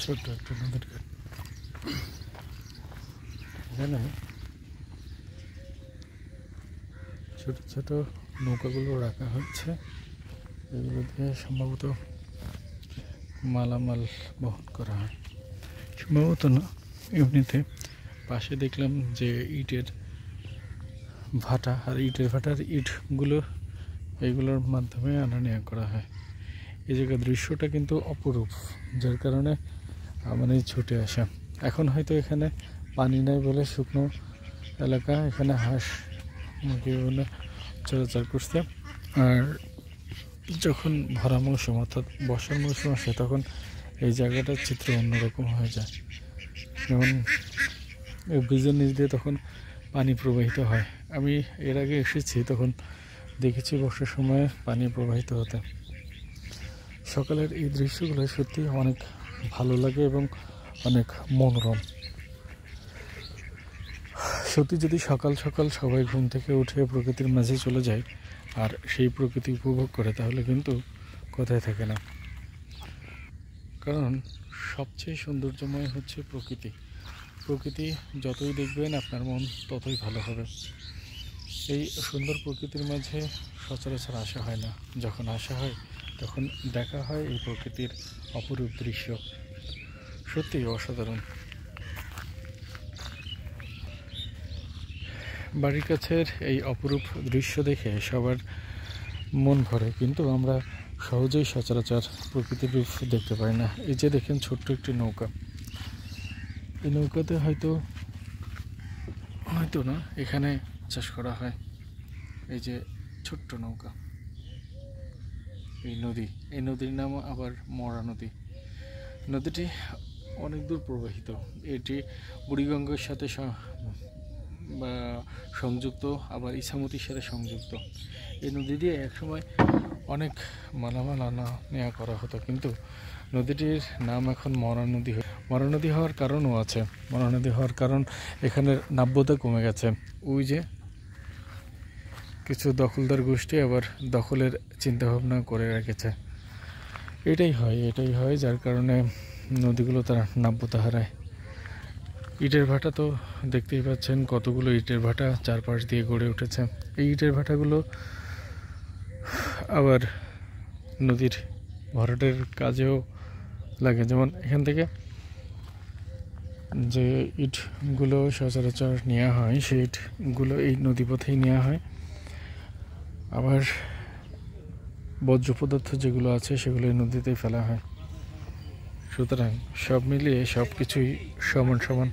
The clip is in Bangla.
ছোট্ট একটা নদীর ঘাট। এখানে ছোট ছোট নৌকাগুলো রাখা হচ্ছে, এগুলো দিয়ে সম্ভবত মালামাল বহন করা হয়। সম্ভবত না, এমনিতে পাশে দেখলাম যে ইটের ভাটা, আর ইটের ভাটার ইটগুলো এইগুলোর মাধ্যমে আনা নেওয়া করা হয়। এই জায়গার দৃশ্যটা কিন্তু অপরূপ, যার কারণে মানে ছুটে আসা। এখন হয়তো এখানে পানি নাই বলে শুকনো এলাকা, এখানে হাঁস মুরগিগুলো চলাচল করছে। আর যখন ভরা মৌসুম অর্থাৎ বর্ষার মৌসুম আসে তখন এই জায়গাটার চিত্র অন্যরকম হয়ে যায়। যেমন এই ব্রিজের নিচ দিয়ে তখন পানি প্রবাহিত হয়। আমি এর আগে এসেছি, তখন দেখেছি বর্ষার সময় পানি প্রবাহিত হতে। সকালের এই দৃশ্যগুলো সত্যি অনেক ভালো লাগে এবং অনেক মনোরম। সত্যি যদি সকাল সকাল সবাই ঘুম থেকে উঠে প্রকৃতির মাঝে চলে যায় আর সেই প্রকৃতি উপভোগ করে, তাহলে কিন্তু কোথায় থাকে না। কারণ সবচেয়ে সৌন্দর্যময় হচ্ছে প্রকৃতি। প্রকৃতি যতই দেখবেন আপনার মন ততই ভালো হবে। এই সুন্দর প্রকৃতির মাঝে সচরাচর আসা হয় না, যখন আসা হয় তখন দেখা হয় এই প্রকৃতির অপরূপ দৃশ্য। সত্যিই অসাধারণ। বাড়ির কাছের এই অপরূপ দৃশ্য দেখে সবার মন ভরে, কিন্তু আমরা সহজেই সচরাচর প্রকৃতির রূপ দেখতে পাই না। এই যে দেখেন ছোট্ট একটি নৌকা, এই নৌকাতে হয়তো না এখানে চাষ করা হয়। এই যে ছোট্ট নৌকা, এই নদীর নাম আবার মরা নদী। নদীটি অনেক দূর প্রবাহিত। এটি বুড়িগঙ্গার সাথে সংযুক্ত, আবার ইছামতির সাথে সংযুক্ত। এই নদী দিয়ে একসময় অনেক মালামাল আনা নেওয়া করা হতো, কিন্তু নদীটির নাম এখন মরা নদী। মরা নদী হওয়ার কারণও আছে। মরা নদী হওয়ার কারণ এখানের নাব্যতা কমে গেছে। ওই যে কিছু দখলদার গোষ্ঠী আবার দখলের চিন্তাভাবনা করে রেখেছে। এটাই হয় যার কারণে নদীগুলো তার নাব্যতা হারায়। ইটের ভাটা তো দেখতেই পাচ্ছেন, কতগুলো ইটের ভাটা চারপাশ দিয়ে গড়ে উঠেছে। এই ইটের ভাটাগুলো আবার নদীর ভরাটের কাজেও লাগে। যেমন এখান থেকে যে ইটগুলো সচরাচর নেওয়া হয়, সেই ইটগুলো এই নদীপথেই নেওয়া হয়। আবার বর্জ্য পদার্থ যেগুলো আছে সেগুলো এই নদীতেই ফেলা হয়। সুতরাং সব মিলিয়ে সব কিছুই সমান সমান